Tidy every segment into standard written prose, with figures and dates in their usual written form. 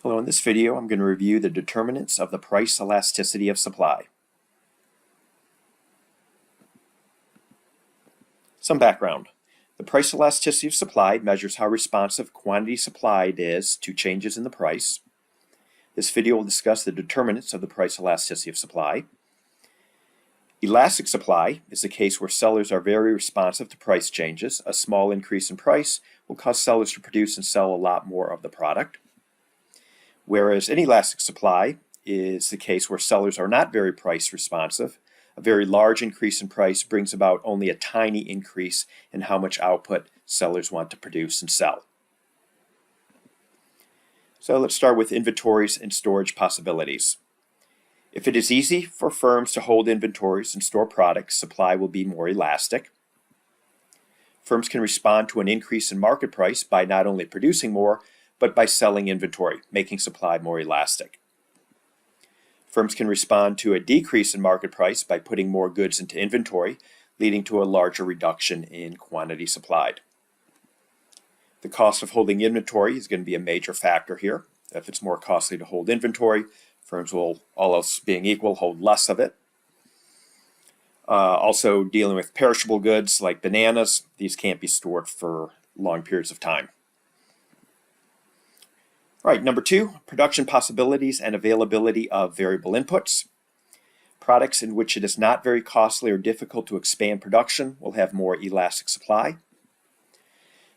Hello, in this video I'm going to review the determinants of the price elasticity of supply. Some background. The price elasticity of supply measures how responsive quantity supplied is to changes in the price. This video will discuss the determinants of the price elasticity of supply. Elastic supply is the case where sellers are very responsive to price changes. A small increase in price will cause sellers to produce and sell a lot more of the product. Whereas inelastic supply is the case where sellers are not very price responsive. A very large increase in price brings about only a tiny increase in how much output sellers want to produce and sell. So let's start with inventories and storage possibilities. If it is easy for firms to hold inventories and store products, supply will be more elastic. Firms can respond to an increase in market price by not only producing more, but by selling inventory, making supply more elastic. Firms can respond to a decrease in market price by putting more goods into inventory, leading to a larger reduction in quantity supplied. The cost of holding inventory is going to be a major factor here. If it's more costly to hold inventory, firms will, all else being equal, hold less of it. Also dealing with perishable goods like bananas, these can't be stored for long periods of time. All right, number 2, production possibilities and availability of variable inputs. Products in which it is not very costly or difficult to expand production will have more elastic supply.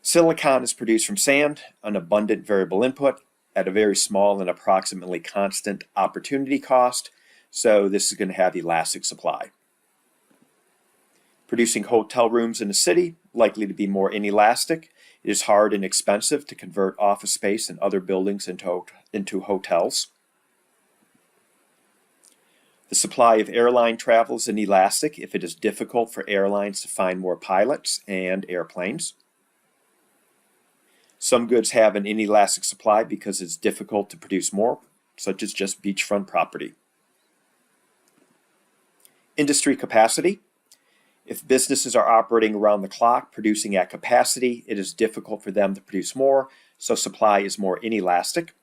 Silicon is produced from sand, an abundant variable input, at a very small and approximately constant opportunity cost, so this is going to have elastic supply. Producing hotel rooms in a city, likely to be more inelastic. It is hard and expensive to convert office space and other buildings into hotels. The supply of airline travel is inelastic if it is difficult for airlines to find more pilots and airplanes. Some goods have an inelastic supply because it's difficult to produce more, such as just beachfront property. Industry capacity. If businesses are operating around the clock, producing at capacity, it is difficult for them to produce more, so supply is more inelastic.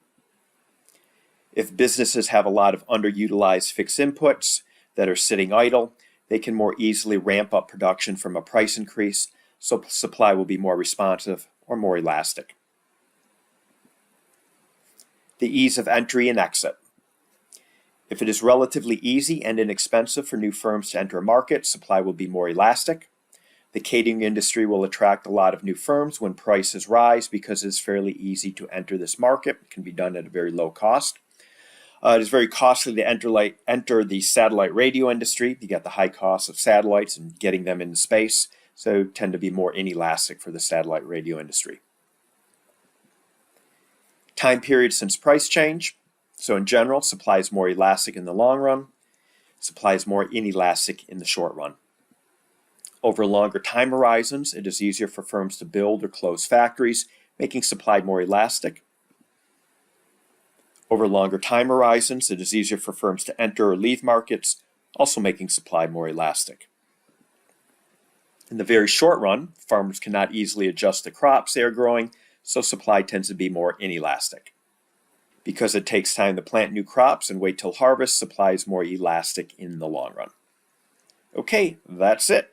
If businesses have a lot of underutilized fixed inputs that are sitting idle, they can more easily ramp up production from a price increase, so supply will be more responsive or more elastic. The ease of entry and exit. If it is relatively easy and inexpensive for new firms to enter a market, supply will be more elastic. The catering industry will attract a lot of new firms when prices rise because it is fairly easy to enter this market. It can be done at a very low cost. It is very costly to enter the satellite radio industry. You got the high cost of satellites and getting them into space, so tend to be more inelastic for the satellite radio industry. Time period since price change. So in general, supply is more elastic in the long run. Supply is more inelastic in the short run. Over longer time horizons, it is easier for firms to build or close factories, making supply more elastic. Over longer time horizons, it is easier for firms to enter or leave markets, also making supply more elastic. In the very short run, farmers cannot easily adjust the crops they are growing, so supply tends to be more inelastic. Because it takes time to plant new crops and wait till harvest, supply is more elastic in the long run. Okay, that's it.